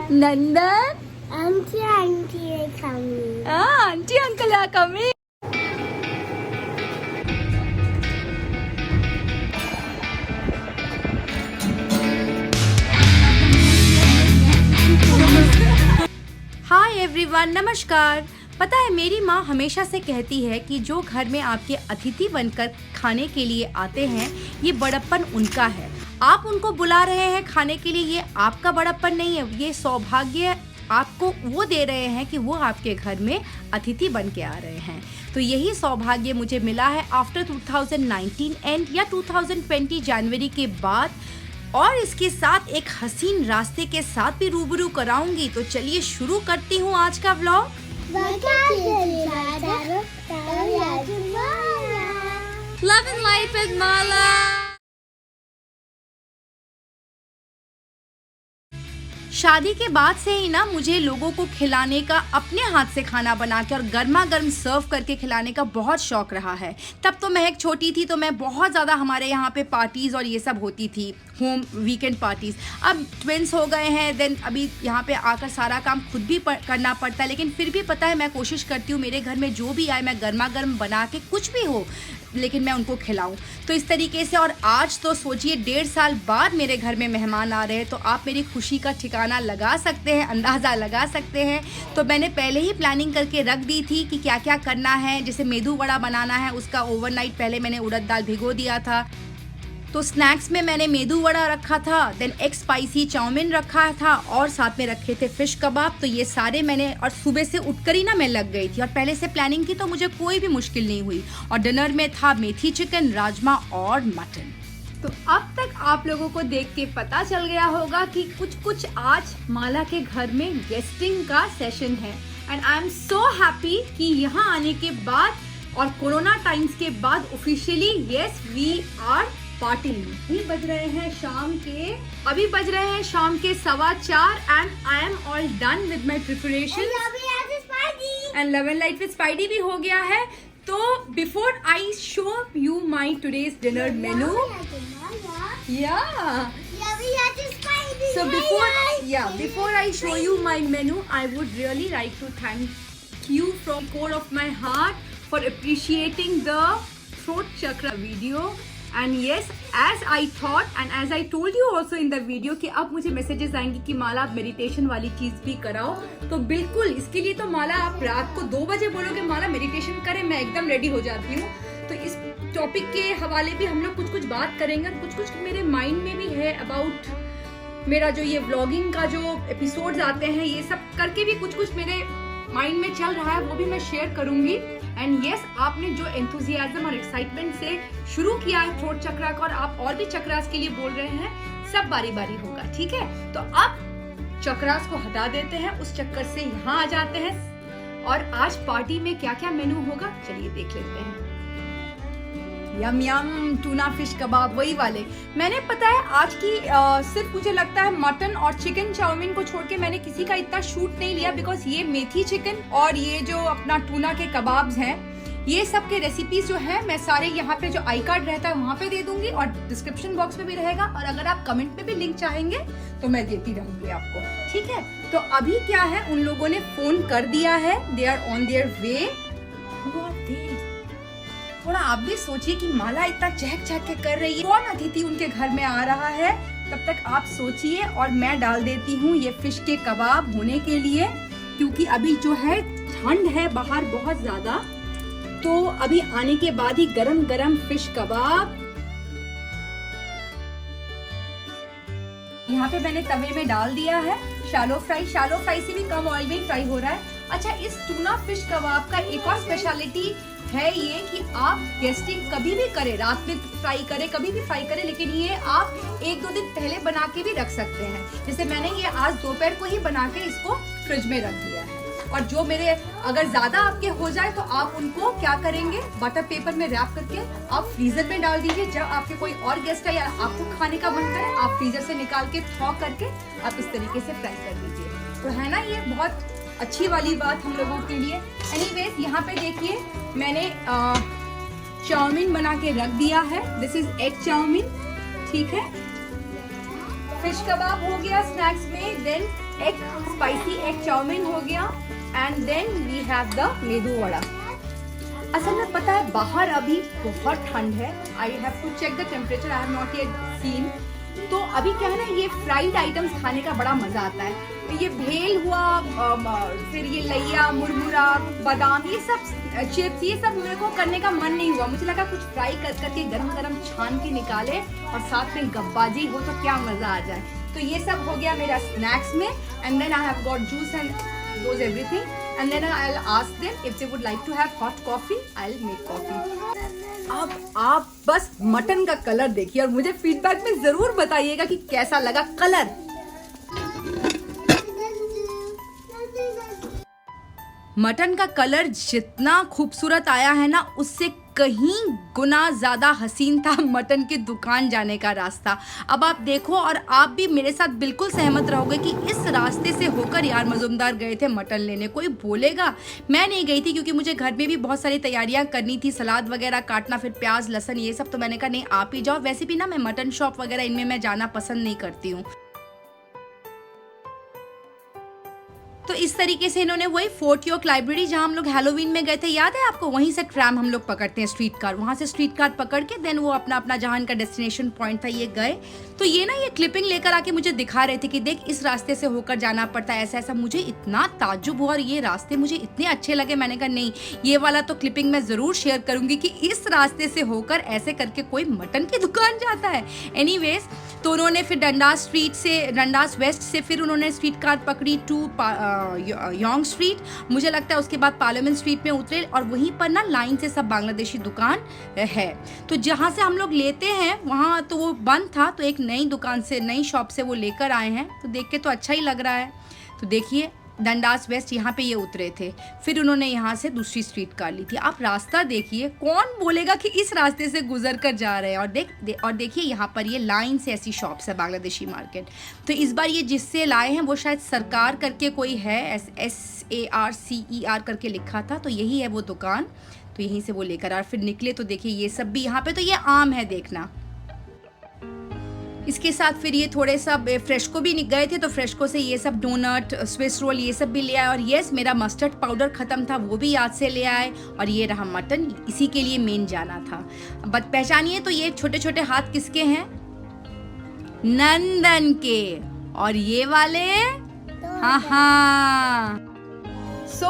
Nandan? Auntie are coming. Auntie uncle are coming. Hi everyone, नमस्कार। पता है मेरी माँ हमेशा से कहती है कि जो घर में आपके अतिथि बनकर खाने के लिए आते हैं ये बड़प्पन उनका है। आप उनको बुला रहे हैं खाने के लिए, ये आपका बड़प्पन नहीं है, ये सौभाग्य आपको वो दे रहे हैं कि वो आपके घर में अतिथि बन के आ रहे हैं। तो यही सौभाग्य मुझे मिला है आफ्टर 2019 एंड या 2020 जनवरी के बाद, और इसके साथ एक हसीन रास्ते के साथ भी रूबरू कराऊंगी। तो चलिए शुरू करती हूँ आज का vlog. Love and life with Mala। शादी के बाद से ही ना मुझे लोगों को खिलाने का, अपने हाथ से खाना बना के और गर्मा गर्म सर्व करके खिलाने का बहुत शौक रहा है। तब तो मैं एक छोटी थी तो मैं बहुत ज़्यादा, हमारे यहाँ पे पार्टीज़ और ये सब होती थी, होम वीकेंड पार्टीज़। अब ट्विंस हो गए हैं, देन अभी यहाँ पे आकर सारा काम खुद भी करना पड़ता है, लेकिन फिर भी पता है मैं कोशिश करती हूँ मेरे घर में जो भी आए मैं गर्मा गर्म बना के, कुछ भी हो लेकिन मैं उनको खिलाऊं। तो इस तरीके से, और आज तो सोचिए 1.5 साल बाद मेरे घर में मेहमान आ रहे हैं, तो आप मेरी खुशी का ठिकाना लगा सकते हैं, अंदाज़ा लगा सकते हैं। तो मैंने पहले ही प्लानिंग करके रख दी थी कि क्या क्या करना है। जैसे मेदू वड़ा बनाना है, उसका ओवरनाइट पहले मैंने उड़द दाल भिगो दिया था। तो स्नैक्स में मैंने मेदू वड़ा रखा था, देन एग स्पाइसी चाउमीन रखा था, और साथ में रखे थे फिश कबाब। तो ये सारे मैंने, और सुबह से उठकर ही ना मैं लग गई थी और पहले से प्लानिंग की, तो मुझे कोई भी मुश्किल नहीं हुई। और डिनर में था मेथी चिकन, राजमा और मटन। तो अब तक आप लोगों को देख के पता चल गया होगा कि कुछ आज माला के घर में गेस्टिंग का सेशन है। And I am so happy कि यहाँ आने के बाद और कोरोना टाइम्स के बाद officially yes we are party. अभी बज रहे हैं शाम के 4:15 and I am all done with my preparation. And love and light with Spidey भी हो गया है। तो before I show you my today's dinner menu, so before I show you my menu, I would really like to thank you from core of my heart for appreciating the throat chakra video. And yes, as I thought and as I told you also in the video कि अब मुझे messages आएंगे कि माला आप meditation वाली चीज भी कराओ। तो बिल्कुल इसके लिए तो माला, आप रात को 2 बजे बोलोगे माला मेडिटेशन करें, मैं एकदम रेडी हो जाती हूँ। तो इस टॉपिक के हवाले भी हम लोग कुछ बात करेंगे, कुछ मेरे माइंड में भी है अबाउट मेरा जो ये व्लॉगिंग का जो एपिसोड्स आते हैं, ये सब करके भी कुछ मेरे माइंड में चल रहा है, वो भी मैं शेयर करूंगी। एंड यस, आपने जो एंथुजियाज्म और एक्साइटमेंट से शुरू किया है थ्रोट चक्रा का, और आप और भी चक्रास के लिए बोल रहे हैं, सब बारी बारी होगा, ठीक है। तो अब चक्रास को हटा देते हैं, उस चक्कर से यहाँ आ जाते हैं। और आज पार्टी में क्या क्या मेनू होगा चलिए देख लेते हैं। यम यम टूना फिश कबाब, वही वाले। मैंने पता है आज की सिर्फ मुझे लगता है मटन और चिकन चाउमीन को छोड़ के मैंने किसी का इतना शूट नहीं लिया, बिकॉज ये मेथी चिकन और ये जो अपना टूना के कबाब्स हैं, ये सब के रेसिपीज जो है मैं सारे यहाँ पे जो आई कार्ड रहता है वहाँ पे दे दूंगी, और डिस्क्रिप्शन बॉक्स में भी रहेगा, और अगर आप कमेंट में भी लिंक चाहेंगे तो मैं देती रहूंगी आपको, ठीक है। तो अभी क्या है, उन लोगों ने फोन कर दिया है, they are on their way. थोड़ा आप भी सोचिए कि माला इतना चहक चहक के कर रही है, कौन अतिथि उनके घर में आ रहा है, तब तक आप सोचिए। और मैं डाल देती हूँ ये फिश के कबाब होने के लिए, क्योंकि अभी जो है ठंड है बाहर बहुत ज्यादा, तो अभी आने के बाद ही गरम गरम फिश कबाब यहाँ पे मैंने तवे में डाल दिया है। शैलो फ्राई से भी कम ऑयल में फ्राई हो रहा है। अच्छा, इस टूना फिश कबाब का एक और स्पेशलिटी है ये कि आप गेस्टिंग कभी भी करें, रात में फ्राई करें, कभी भी फ्राई करें, लेकिन ये आप 1-2 दिन पहले बना के भी रख सकते हैं। जैसे मैंने ये आज दोपहर को ही बना के इसको फ्रिज में रख दिया है। और जो मेरे अगर ज्यादा आपके हो जाए तो आप उनको क्या करेंगे, बटर पेपर में रैप करके आप फ्रीजर में डाल दीजिए। जब आपके कोई और गेस्ट है या आपको खाने का मन करे, आप फ्रीजर से निकाल के थॉ करके आप इस तरीके से फ्राई कर दीजिए। तो है ना, ये बहुत अच्छी वाली बात हम लोगों के लिए। एनीवेज, यहाँ पे देखिए मैंने चाउमीन बना के रख दिया है। दिस इज एग चाउमीन, ठीक है। फिश कबाब हो गया स्नैक्स में, then egg spicy egg chowmein हो गया, and then we have the medu vada. असल में पता है बाहर अभी बहुत ठंड है, I have to check the temperature, I have not yet seen. तो अभी क्या है ना, ये फ्राइड आइटम्स खाने का बड़ा मजा आता है। ये भेल हुआ, फिर ये लैया, मुरमुरा, बादाम, ये सब चिप्स, ये सब मेरे को करने का मन नहीं हुआ। मुझे लगा कुछ फ्राई करके गरम गरम छान के निकाले और साथ में गब्बाजी हो तो क्या मजा आ जाए। तो ये सब हो गया मेरा स्नैक्स में, and then I have got juice and those everything, and then I'll ask them if they would like to have hot coffee. I'll make coffee. अब आप बस मटन का कलर देखिए और मुझे फीडबैक में जरूर बताइएगा कि कैसा लगा कलर। मटन का कलर जितना खूबसूरत आया है ना, उससे कहीं गुना ज्यादा हसीन था मटन की दुकान जाने का रास्ता। अब आप देखो और आप भी मेरे साथ बिल्कुल सहमत रहोगे कि इस रास्ते से होकर यार मजुमदार गए थे मटन लेने। कोई बोलेगा, मैं नहीं गई थी क्योंकि मुझे घर में भी बहुत सारी तैयारियां करनी थी, सलाद वगैरह काटना, फिर प्याज लहसुन ये सब। तो मैंने कहा नहीं आप ही जाओ। वैसे भी ना मैं मटन शॉप वगैरह इनमें मैं जाना पसंद नहीं करती हूँ। तो इस तरीके से इन्होंने वही फोर्ट यॉर्क लाइब्रेरी जहां हम लोग हैलोवीन में गए थे, याद है आपको, वहीं से ट्रैम हम लोग पकड़ते हैं, स्ट्रीट कार, वहां से स्ट्रीट कार पकड़ के देन वो अपना अपना जहां इनका डेस्टिनेशन पॉइंट था ये गए। तो ये ना ये क्लिपिंग लेकर आके मुझे दिखा रहे थे कि देख इस रास्ते से होकर जाना पड़ता है, ऐसा ऐसा। मुझे इतना ताज्जुब हुआ और ये रास्ते मुझे इतने अच्छे लगे, मैंने कहा नहीं ये वाला तो क्लिपिंग मैं जरूर शेयर करूंगी कि इस रास्ते से होकर ऐसे करके कोई मटन की दुकान जाता है। एनीवेज, तो उन्होंने फिर डंडास वेस्ट से फिर उन्होंने स्ट्रीट कार पकड़ी टू यॉन्ग स्ट्रीट, मुझे लगता है उसके बाद पार्लियामेंट स्ट्रीट में उतरे और वहीं पर ना लाइन से सब बांग्लादेशी दुकान है। तो जहाँ से हम लोग लेते हैं वहाँ तो वो बंद था, तो एक नई दुकान से, नई शॉप से वो लेकर आए हैं। तो देख के तो अच्छा ही लग रहा है। तो देखिए डंडास वेस्ट यहाँ पे ये उतरे थे, फिर उन्होंने यहाँ से दूसरी स्ट्रीट कार ली थी। आप रास्ता देखिए, कौन बोलेगा कि इस रास्ते से गुजर कर जा रहे हैं। और देखिए यहाँ पर ये लाइन से ऐसी शॉप्स है बांग्लादेशी मार्केट। तो इस बार ये जिससे लाए हैं वो शायद सरकार करके कोई है, SARCER करके लिखा था, तो यही है वो दुकान। तो यहीं से वो लेकर और फिर निकले। तो देखिए ये सब भी यहाँ पे तो ये आम है देखना। इसके साथ फिर ये थोड़े सब फ्रेशको भी गए थे, तो फ्रेशको से ये सब डोनट, स्विस रोल ये सब भी ले आए। और यस, मेरा मस्टर्ड पाउडर ख़त्म था, वो भी याद से ले आए। और ये रहा मटन, इसी के लिए मेन जाना था। बट पहचानिए तो ये छोटे छोटे हाथ किसके हैं? नंदन के। और ये वाले हाँ। सो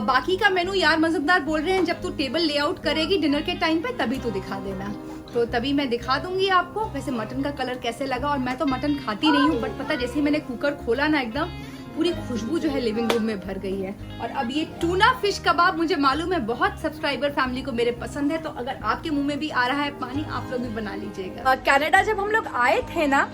बाकी का मेनू यार मज़ेदार बोल रहे हैं जब तू टेबल लेआउट करेगी डिनर के टाइम पे तभी तो दिखा देना। तो तभी मैं दिखा दूंगी आपको। वैसे मटन का कलर कैसे लगा, और मैं तो मटन खाती नहीं हूँ, बट पता जैसे ही मैंने कुकर खोला ना, एकदम पूरी खुशबू जो है लिविंग रूम में भर गई है। और अब ये टूना फिश कबाब मुझे मालूम है बहुत सब्सक्राइबर फैमिली को मेरे पसंद है, तो अगर आपके मुंह में भी आ रहा है पानी, आप लोग भी बना लीजिएगा। कनाडा जब हम लोग आए थे ना,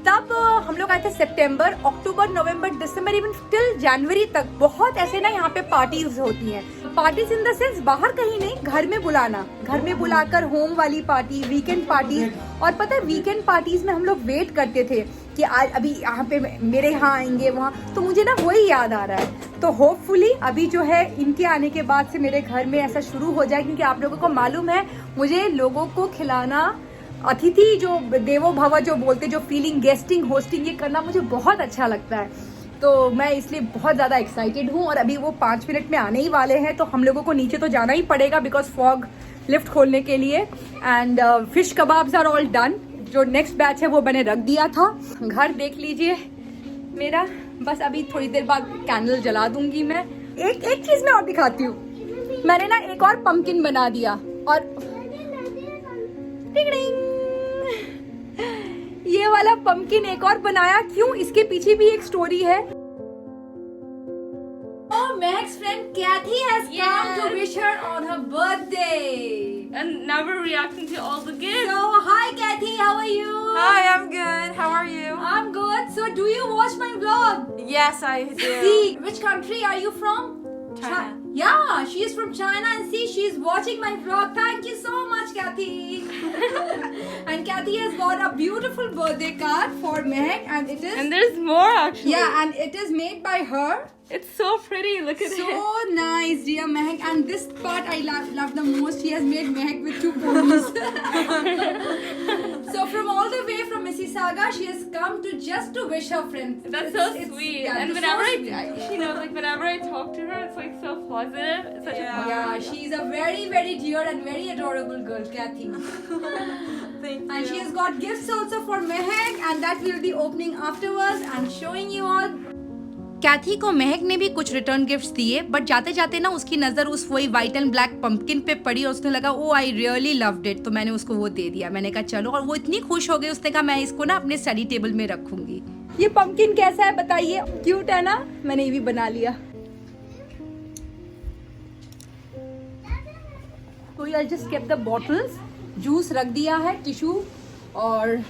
तब हम लोग आए थे सितंबर, अक्टूबर, नवंबर, दिसंबर, इवन टिल जनवरी तक बहुत ऐसे ना यहाँ पे पार्टीज होती हैं। पार्टीज इन द सेंस बाहर कहीं नहीं, घर में बुलाना, घर में बुलाकर होम वाली पार्टी, वीकेंड पार्टीज। और पता है वीकेंड पार्टीज में हम लोग वेट करते थे कि आज अभी यहाँ पे मेरे यहाँ आएंगे वहाँ, तो मुझे ना वही याद आ रहा है। तो होपफुली अभी जो है इनके आने के बाद से मेरे घर में ऐसा शुरू हो जाए, क्योंकि आप लोगों को मालूम है मुझे लोगों को खिलाना, अतिथि जो देवो भव जो बोलते, जो फीलिंग, गेस्टिंग, होस्टिंग, ये करना मुझे बहुत अच्छा लगता है। तो मैं इसलिए बहुत ज़्यादा एक्साइटेड हूँ। और अभी वो 5 मिनट में आने ही वाले हैं, तो हम लोगों को नीचे तो जाना ही पड़ेगा बिकॉज फॉग लिफ्ट खोलने के लिए। And fish kebabs are all done. जो नेक्स्ट बैच है वो मैंने रख दिया था। घर देख लीजिए मेरा, बस अभी थोड़ी देर बाद कैंडल जला दूंगी मैं। एक चीज़ मैं और दिखाती हूँ, मैंने ना एक और पम्पकिन बना दिया। और ये वाला पंपकिन एक और बनाया, क्यों, इसके पीछे भी एक स्टोरी है। Oh, Meg's friend Kathy has come to wish her on her birthday. And now we're reacting to all the gifts. So, hi Kathy, how are you? Hi, I'm good. How are you? I'm good. So, do you watch my vlog? Yes, I do. See, which country are you from? China. Yeah, she is from China, and see, she is watching my vlog. Thank you so much, Kathy. And Kathy has got a beautiful birthday card for Meg, and it is. And there's more actually. Yeah, and it is made by her. It's so pretty. Look at it. So nice, dear Mehak. And this part I love the most. She has made Mehak with 2 ponies. So from all the way from Mississauga, she has come to wish her friend. That's so sweet. Yeah, and it's whenever so you know, like whenever I talk to her, it's like so positive. It's such a Yeah, she's a very, very dear and very adorable girl, Kathy. Thank you. And she has got gifts also for Mehak, and that will be opening afterwards and showing you all. कैथी को महक ने भी कुछ return gifts दिए, but जाते जाते ना उसकी नज़र उस वही वाइट एंड ब्लैक पंपकिन पे पड़ी और उसने लगा ओ आई रियली लव्ड इट, तो मैंने उसको वो दे दिया. मैंने कहा चलो, और वो इतनी खुश हो गई, उसने कहा मैं इसको ना अपने स्टडी टेबल में रखूंगी. ये पंपकिन कैसा है बताइए, क्यूट है ना. मैंने ये भी बना लिया. तो I just kept the bottles, juice रख दिया है, टिश्यू, और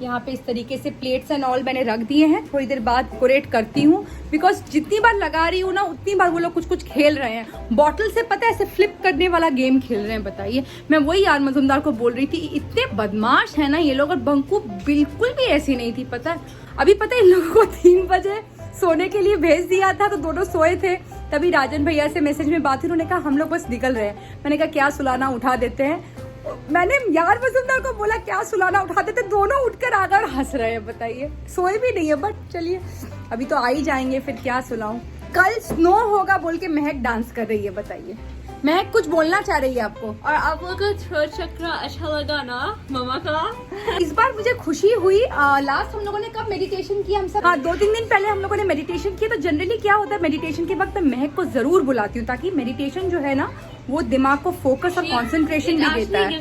यहाँ पे इस तरीके से प्लेट्स एंड ऑल मैंने रख दिए हैं. थोड़ी देर बाद डेकोरेट करती हूँ, बिकॉज जितनी बार लगा रही हूँ ना उतनी बार वो लोग कुछ कुछ खेल रहे हैं. बॉटल से पता है ऐसे फ्लिप करने वाला गेम खेल रहे हैं. बताइए, मैं वही यार मजुमदार को बोल रही थी, इतने बदमाश है ना ये लोग. और बंकू बिल्कुल भी ऐसी नहीं थी. पता है अभी पता है इन लोगों को 3 बजे सोने के लिए भेज दिया था, तो दोनों सोए थे. तभी राजन भैया से मैसेज में बात हुई, उन्होंने कहा हम लोग बस निकल रहे हैं. मैंने कहा क्या सुलाना उठा देते हैं. मैंने यार मजुमदार को बोला क्या सुलाना उठा देते, दोनों उठकर आ गए और हंस रहे हैं. बताइए, सोए भी नहीं है, बट चलिए अभी तो आ ही जाएंगे, फिर क्या सुलाऊं. कल स्नो होगा बोल के महक डांस कर रही है. बताइए महक कुछ बोलना चाह रही है आपको. और आप लोग को थ्रोट चक्र अच्छा लगा ना मम्मा का? इस बार मुझे खुशी हुई. लास्ट हम लोगों ने कब मेडिटेशन किया हम सब? हाँ, 2-3 दिन पहले हम लोगों ने मेडिटेशन किया. तो जनरली क्या होता है मेडिटेशन के वक्त मैं महक को जरूर बुलाती हूँ, ताकि मेडिटेशन जो है ना वो दिमाग को फोकस और कंसंट्रेशन भी देता है.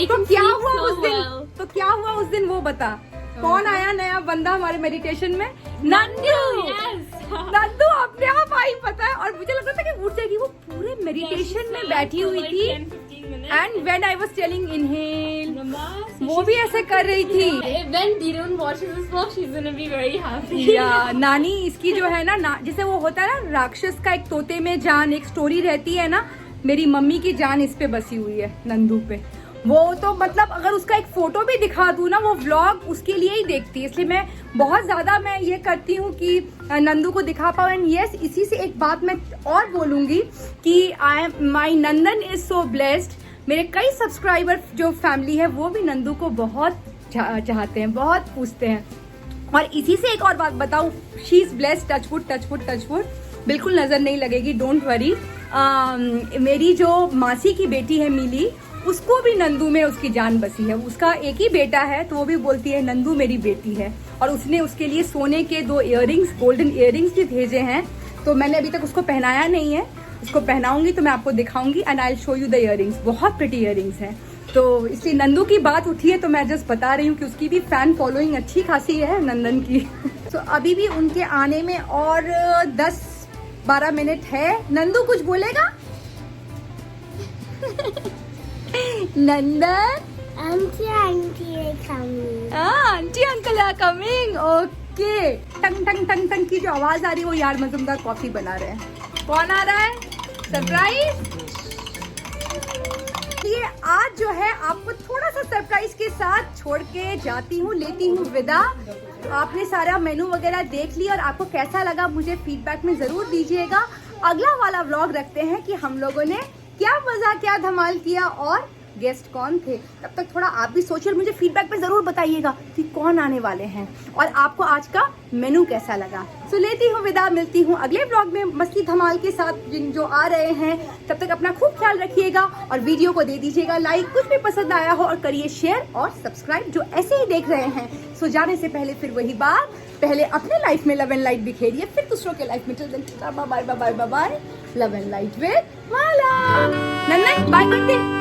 तो क्या हुआ उस दिन? तो क्या हुआ उस दिन वो बता. कौन आया नया बंदा हमारे मेडिटेशन में? नंदू. नंदू अपने आप आई, पता है. और मुझे लग रहा था कि उठ जाएगी. वो पूरे मेडिटेशन में बैठी हुई थी. And when I was telling inhale, वो भी ऐसे कर रही थी. When Dirun watches this vlog, she's gonna be very happy. या नानी इसकी जो है ना जैसे वो होता है ना राक्षस का एक तोते में जान, एक स्टोरी रहती है ना, मेरी मम्मी की जान इस पे बसी हुई है, नंदू पे. वो तो मतलब अगर उसका एक फोटो भी दिखा दूं ना, वो व्लॉग उसके लिए ही देखती है. इसलिए मैं बहुत ज्यादा मैं ये करती हूँ कि नंदू को दिखा पाऊँ. एंड यस, इसी से एक बात मैं और बोलूंगी कि माई नंदन इज सो ब्लेस्ड. मेरे कई सब्सक्राइबर जो फैमिली है वो भी नंदू को बहुत चाहते हैं, बहुत पूछते हैं. और इसी से एक और बात बताऊं, she is blessed. Touchwood touchwood touchwood, बिल्कुल नजर नहीं लगेगी, डोंट वरी. मेरी जो मासी की बेटी है मिली, उसको भी नंदू में उसकी जान बसी है. उसका एक ही बेटा है, तो वो भी बोलती है नंदू मेरी बेटी है. और उसने उसके लिए सोने के 2 इयररिंग्स, गोल्डन इयररिंग्स भी भेजे हैं. तो मैंने अभी तक उसको पहनाया नहीं है, उसको पहनाऊंगी तो मैं आपको दिखाऊंगी. And I will show you the earrings. बहुत प्रिटी इयररिंग्स हैं. तो इसलिए नंदू की बात उठी है तो मैं जस्ट बता रही हूँ कि उसकी भी फैन फॉलोइंग अच्छी खासी है नंदन की. तो अभी भी उनके आने में और 10-12 मिनट है. नंदू कुछ बोलेगा? Nandan, Auntie are coming. Auntie uncle are coming. Okay. टंग टंग टंग टंग की जो आवाज आ रही है वो यार मजुमदार कॉफी बना रहे हैं. कौन आ रहा है? सरप्राइज. ये आज जो है आपको थोड़ा सा सरप्राइज के साथ छोड़ के जाती हूँ, लेती हूँ विदा. आपने सारा मेनू वगैरह देख लिया और आपको कैसा लगा मुझे फीडबैक में जरूर दीजिएगा. अगला वाला व्लॉग रखते हैं कि हम लोगों ने क्या मजा, क्या धमाल किया और गेस्ट कौन थे. तब तक थोड़ा आप भी सोचिए और मुझे फीडबैक में जरूर बताइएगा कि कौन आने वाले हैं और आपको आज का मेनू कैसा लगा. सो लेती हूँ विदा, मिलती हूँ अगले ब्लॉग में मस्ती धमाल के साथ जिन जो आ रहे हैं. तब तक अपना खूब ख्याल रखिएगा और वीडियो को दे दीजिएगा लाइक, कुछ भी पसंद आया हो, और करिए शेयर और सब्सक्राइब जो ऐसे ही देख रहे हैं. सो जाने से पहले फिर वही बात, पहले अपने लाइफ में लव एंड लाइट बिखेरिए, फिर दूसरों के लाइफ में. Bye bye bye bye bye. Love and light with Mala. नन्नन बाय करते.